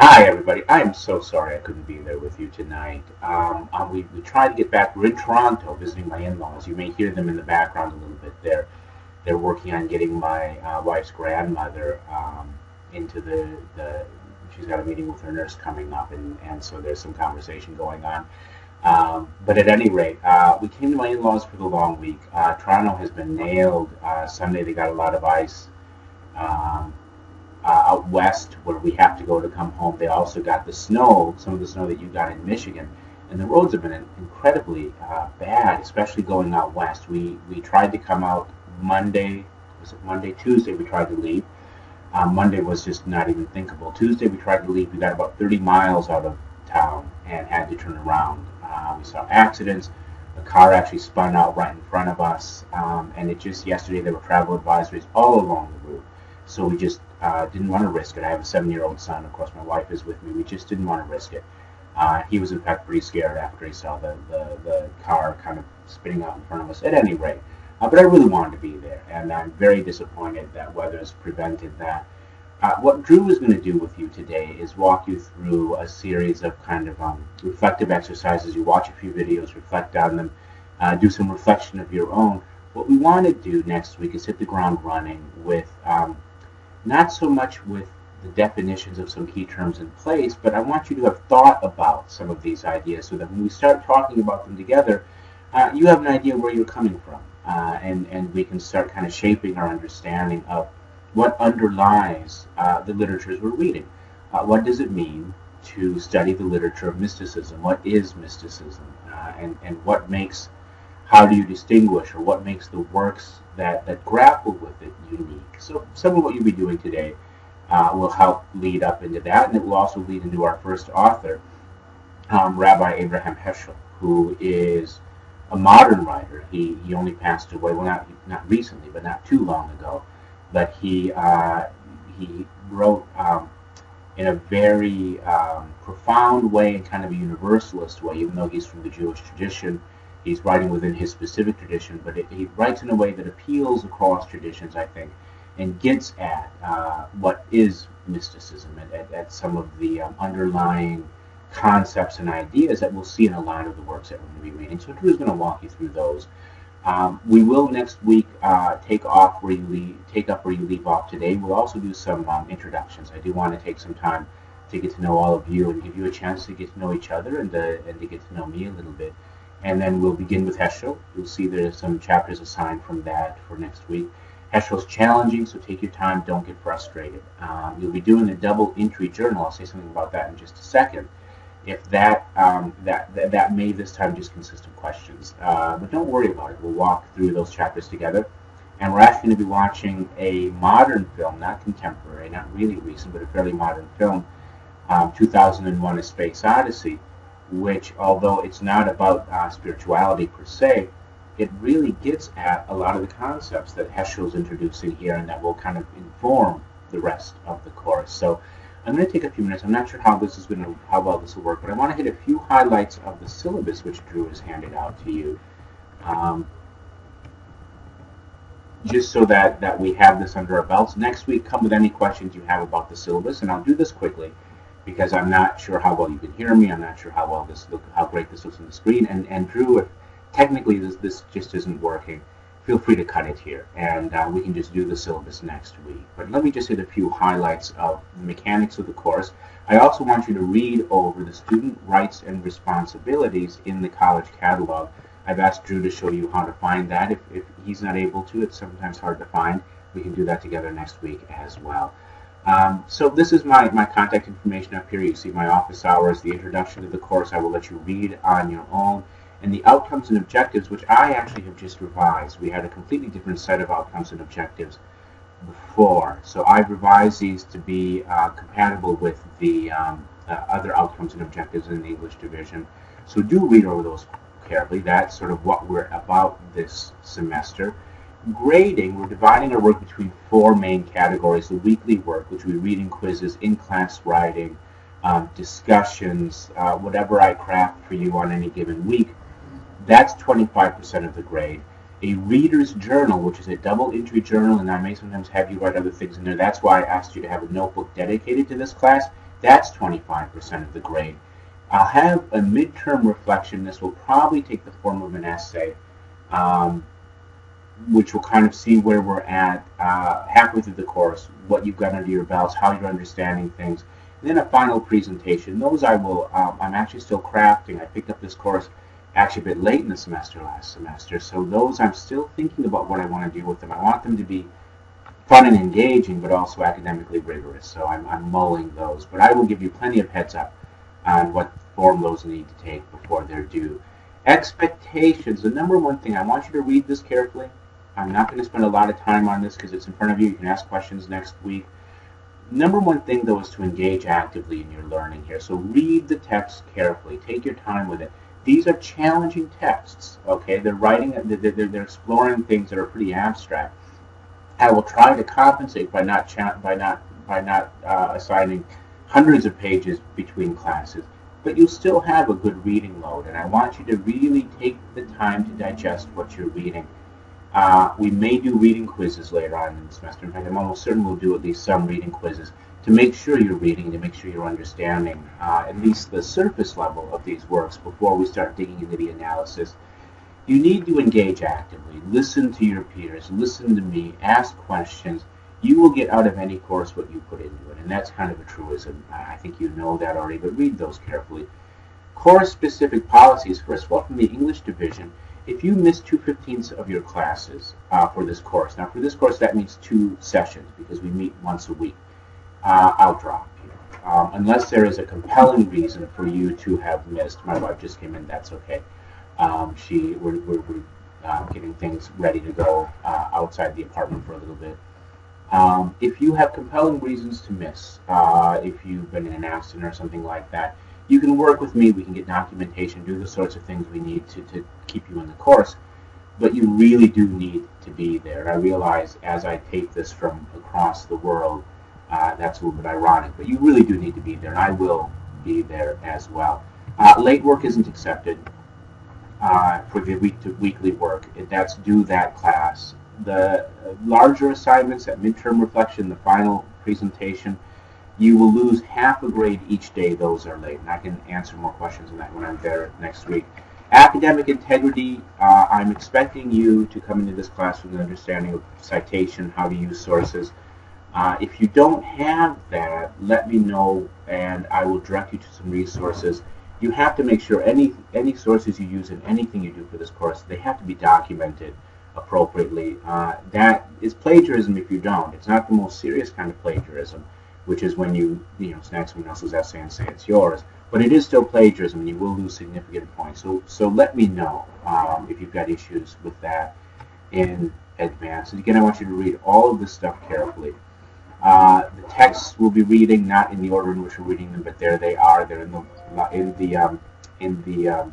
Hi, everybody. I'm so sorry I couldn't be there with you tonight. We tried to get back. We're in Toronto visiting my in-laws. You may hear them in the background a little bit. They're working on getting my wife's grandmother into the. She's got a meeting with her nurse coming up, and so there's some conversation going on. But at any rate, we came to my in-laws for the long week. Toronto has been nailed. Sunday they got a lot of ice. Um, Out west where we have to go to come home. They also got the snow, some of the snow that you got in Michigan, and the roads have been incredibly bad, especially going out west. We tried to come out Monday. Was it Monday? Tuesday we tried to leave. Monday was just not even thinkable. Tuesday we tried to leave. We got about 30 miles out of town and had to turn around. We saw accidents. The car actually spun out right in front of us, and it just yesterday there were travel advisories all along the route. So we just didn't want to risk it. I have a 7-year-old son. Of course, my wife is with me. We just didn't want to risk it. He was, in fact, pretty scared after he saw the car kind of spinning out in front of us at any rate. But I really wanted to be there, and I'm very disappointed that weather has prevented that. What Drew is going to do with you today is walk you through a series of kind of reflective exercises. You watch a few videos, reflect on them, do some reflection of your own. What we want to do next week is hit the ground running with not so much with the definitions of some key terms in place, but I want you to have thought about some of these ideas so that when we start talking about them together, you have an idea where you're coming from, and we can start kind of shaping our understanding of what underlies the literatures we're reading. What does it mean to study the literature of mysticism? What is mysticism? And what makes, how do you distinguish, or what makes the works that grapple with it unique? So some of what you'll be doing today will help lead up into that, and it will also lead into our first author, Rabbi Abraham Heschel, who is a modern writer. He only passed away, well, not recently, but not too long ago. But he wrote in a very profound way and kind of a universalist way, even though he's from the Jewish tradition. He's writing within his specific tradition, but he writes in a way that appeals across traditions, I think, and gets at what is mysticism, at some of the underlying concepts and ideas that we'll see in a lot of the works that we're going to be reading. So Drew's going to walk you through those. We will next week take up where you leave off today. We'll also do some introductions. I do want to take some time to get to know all of you and give you a chance to get to know each other and to get to know me a little bit. And then we'll begin with Heschel. You'll see there's some chapters assigned from that for next week. Heschel's challenging, so take your time. Don't get frustrated. You'll be doing a double entry journal. I'll say something about that in just a second. If that may this time just consist of questions. But don't worry about it. We'll walk through those chapters together. And we're actually going to be watching a modern film, not contemporary, not really recent, but a fairly modern film, 2001: A Space Odyssey, which, although it's not about spirituality per se, it really gets at a lot of the concepts that Heschel's introducing here and that will kind of inform the rest of the course. So I'm going to take a few minutes. I'm not sure how well this will work, but I want to hit a few highlights of the syllabus which Drew has handed out to you, just so that we have this under our belts. Next week, come with any questions you have about the syllabus, and I'll do this quickly because I'm not sure how well you can hear me. I'm not sure how great this looks on the screen. And Drew, if technically this just isn't working, feel free to cut it here, and we can just do the syllabus next week. But let me just hit a few highlights of the mechanics of the course. I also want you to read over the student rights and responsibilities in the college catalog. I've asked Drew to show you how to find that. If he's not able to, it's sometimes hard to find. We can do that together next week as well. So this is my contact information up here. You see my office hours, the introduction to the course. I will let you read on your own. And the outcomes and objectives, which I actually have just revised. We had a completely different set of outcomes and objectives before. So I've revised these to be compatible with the other outcomes and objectives in the English division. So do read over those carefully. That's sort of what we're about this semester. Grading, we're dividing our work between 4 main categories. The weekly work, which we read in quizzes, in-class writing, discussions, whatever I craft for you on any given week. That's 25% of the grade. A reader's journal, which is a double entry journal, and I may sometimes have you write other things in there. That's why I asked you to have a notebook dedicated to this class. That's 25% of the grade. I'll have a midterm reflection. This will probably take the form of an essay, which will kind of see where we're at halfway through the course, what you've got under your belts, how you're understanding things, and then a final presentation. Those I will, I'm actually still crafting. I picked up this course actually a bit late in the semester last semester, so those I'm still thinking about what I want to do with them. I want them to be fun and engaging, but also academically rigorous, so I'm mulling those. But I will give you plenty of heads up on what form those need to take before they're due. Expectations. The number one thing, I want you to read this carefully. I'm not going to spend a lot of time on this because it's in front of you. You can ask questions next week. Number one thing, though, is to engage actively in your learning here. So read the text carefully. Take your time with it. These are challenging texts, okay? They're writing, they're exploring things that are pretty abstract. I will try to compensate by not assigning hundreds of pages between classes, but you'll still have a good reading load, and I want you to really take the time to digest what you're reading. We may do reading quizzes later on in the semester. In fact, I'm almost certain we'll do at least some reading quizzes to make sure you're reading, to make sure you're understanding at least the surface level of these works before we start digging into the analysis. You need to engage actively. Listen to your peers. Listen to me. Ask questions. You will get out of any course what you put into it, and that's kind of a truism. I think you know that already, but read those carefully. Course-specific policies. First of all, from the English division, if you miss 2/15 of your classes for this course, now for this course that means 2 sessions because we meet once a week, I'll drop you. Unless there is a compelling reason for you to have missed. My wife just came in, that's okay. We're getting things ready to go outside the apartment for a little bit. If you have compelling reasons to miss, if you've been in an accident or something like that, you can work with me. We can get documentation, do the sorts of things we need to keep you in the course. But you really do need to be there. I realize as I tape this from across the world, that's a little bit ironic, but you really do need to be there, and I will be there as well. Late work isn't accepted for the weekly work. That's due that class. The larger assignments, that midterm reflection, the final presentation, you will lose half a grade each day those are late. And I can answer more questions on that when I'm there next week. Academic integrity, I'm expecting you to come into this class with an understanding of citation, how to use sources. If you don't have that, let me know and I will direct you to some resources. You have to make sure any sources you use in anything you do for this course, they have to be documented appropriately. That is plagiarism if you don't. It's not the most serious kind of plagiarism, which is when you snag someone else's essay and say it's yours. But it is still plagiarism, and you will lose significant points. So let me know if you've got issues with that in advance. And again, I want you to read all of this stuff carefully. The texts we'll be reading, not in the order in which we're reading them, but there they are. They're in the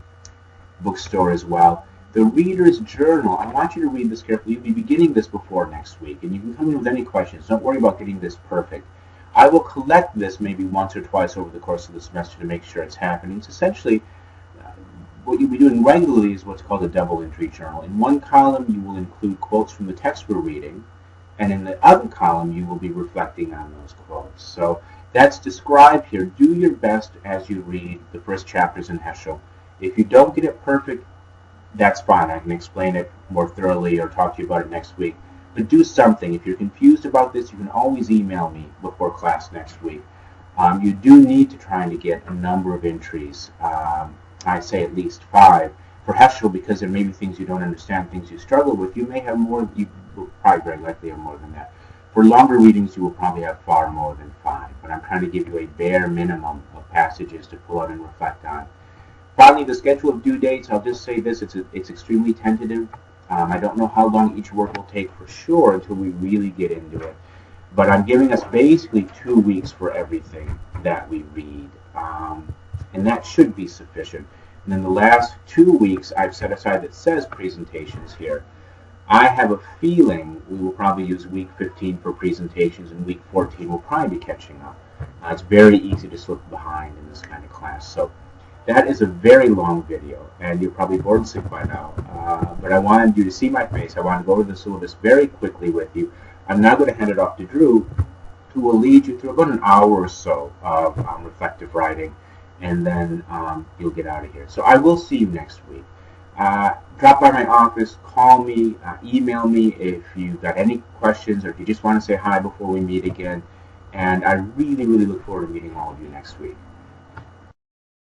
bookstore as well. The Reader's Journal, I want you to read this carefully. You'll be beginning this before next week, and you can come in with any questions. Don't worry about getting this perfect. I will collect this maybe once or twice over the course of the semester to make sure it's happening. It's essentially what you'll be doing regularly is what's called a double entry journal. In one column, you will include quotes from the text we're reading, and in the other column, you will be reflecting on those quotes. So that's described here. Do your best as you read the first chapters in Heschel. If you don't get it perfect, that's fine. I can explain it more thoroughly or talk to you about it next week. But do something. If you're confused about this, you can always email me before class next week. You do need to try to get a number of entries. I say at least 5. For Heschel, because there may be things you don't understand, things you struggle with, you may have more. You will probably very likely have more than that. For longer readings, you will probably have far more than 5. But I'm trying to give you a bare minimum of passages to pull out and reflect on. Finally, the schedule of due dates, I'll just say this, it's extremely tentative. I don't know how long each work will take for sure until we really get into it. But I'm giving us basically 2 weeks for everything that we read. And that should be sufficient. And then the last 2 weeks I've set aside that says presentations here. I have a feeling we will probably use week 15 for presentations, and week 14 we'll probably be catching up. It's very easy to slip behind in this kind of class. So that is a very long video, and you're probably bored sick by now. But I wanted you to see my face. I wanted to go over the syllabus very quickly with you. I'm now going to hand it off to Drew will lead you through about an hour or so of reflective writing, and then you'll get out of here. So I will see you next week. Drop by my office, call me, email me if you've got any questions, or if you just want to say hi before we meet again. And I really, really look forward to meeting all of you next week.